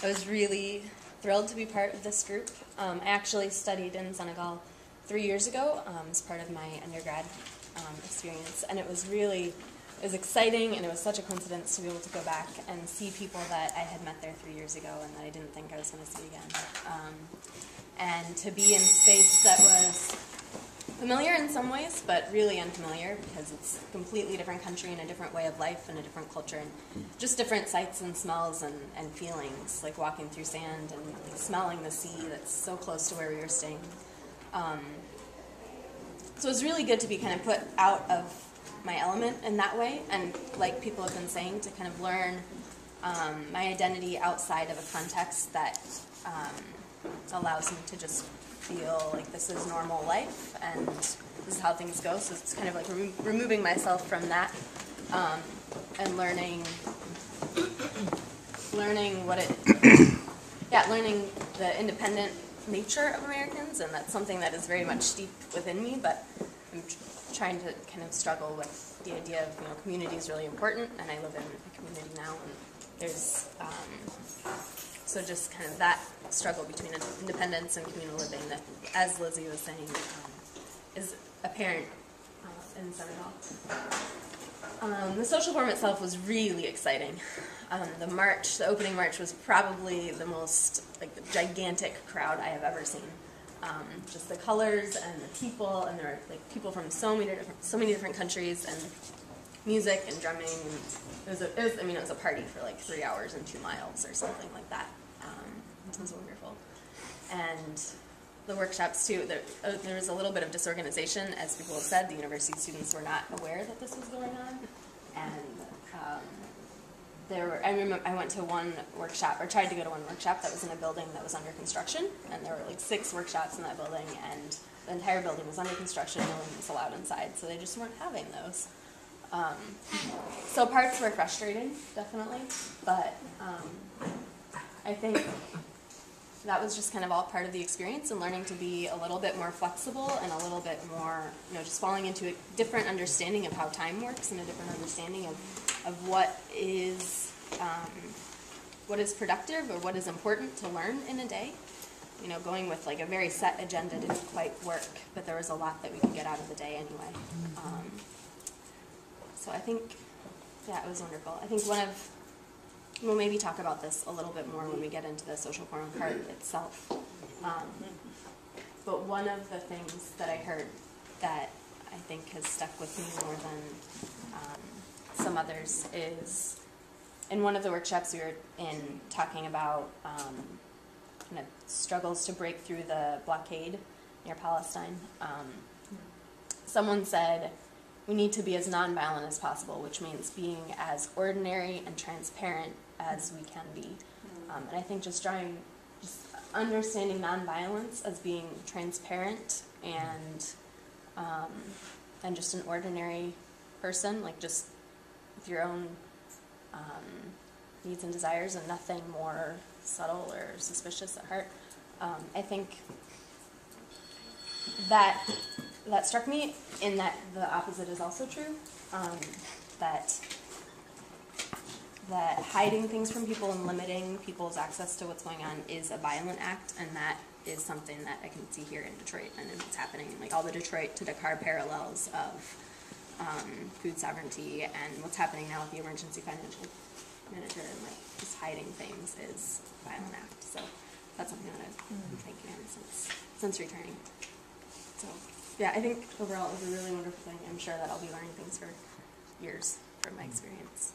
I was really thrilled to be part of this group. I actually studied in Senegal 3 years ago as part of my undergrad experience, and it was exciting, and it was such a coincidence to be able to go back and see people that I had met there 3 years ago and that I didn't think I was going to see again. And to be in space that was familiar in some ways, but really unfamiliar because it's a completely different country and a different way of life and a different culture and just different sights and smells and feelings, like walking through sand and like smelling the sea that's so close to where we were staying. So it was really good to be kind of put out of my element in that way, and like people have been saying, to kind of learn my identity outside of a context that allows me to just feel like this is normal life and this is how things go. So it's kind of like removing myself from that and learning learning the independent nature of Americans, and that's something that is very much deep within me, but I'm trying to kind of struggle with the idea of, community is really important, and I live in a community now, and there's so just kind of that struggle between independence and communal living that, as Lizzie was saying, is apparent in Senegal. The social forum itself was really exciting. The opening march was probably the most gigantic crowd I have ever seen. Just the colors and the people, and there were people from so many different countries, and music and drumming. And it was a party for 3 hours and 2 miles or something like that. It was wonderful. And the workshops too, there was a little bit of disorganization, as people have said. The university students were not aware that this was going on, and I went to one workshop, or tried to go to one workshop that was in a building that was under construction, and there were 6 workshops in that building, and the entire building was under construction. No one was allowed inside, so they just weren't having those. So parts were frustrating, definitely, but I think that was just kind of all part of the experience, and learning to be a little bit more flexible and a little bit more, just falling into a different understanding of how time works and a different understanding of what is productive or what is important to learn in a day. Going with a very set agenda didn't quite work, but there was a lot that we could get out of the day anyway. So I think, it was wonderful. I think we'll maybe talk about this a little bit more when we get into the social forum part itself. But one of the things that I heard that I think has stuck with me more than some others is, in one of the workshops we were in talking about kind of struggles to break through the blockade near Palestine, someone said, we need to be as nonviolent as possible, which means being as ordinary and transparent as we can be. And I think just understanding nonviolence as being transparent and just an ordinary person, just with your own needs and desires and nothing more subtle or suspicious at heart. I think that struck me, in that the opposite is also true, that hiding things from people and limiting people's access to what's going on is a violent act, and that is something that I can see here in Detroit and in what's happening, and all the Detroit to Dakar parallels of food sovereignty and what's happening now with the emergency financial manager, and just hiding things is a violent act. So that's something that I've been thinking on since returning. So yeah, I think overall it was a really wonderful thing. I'm sure that I'll be learning things for years from my experience.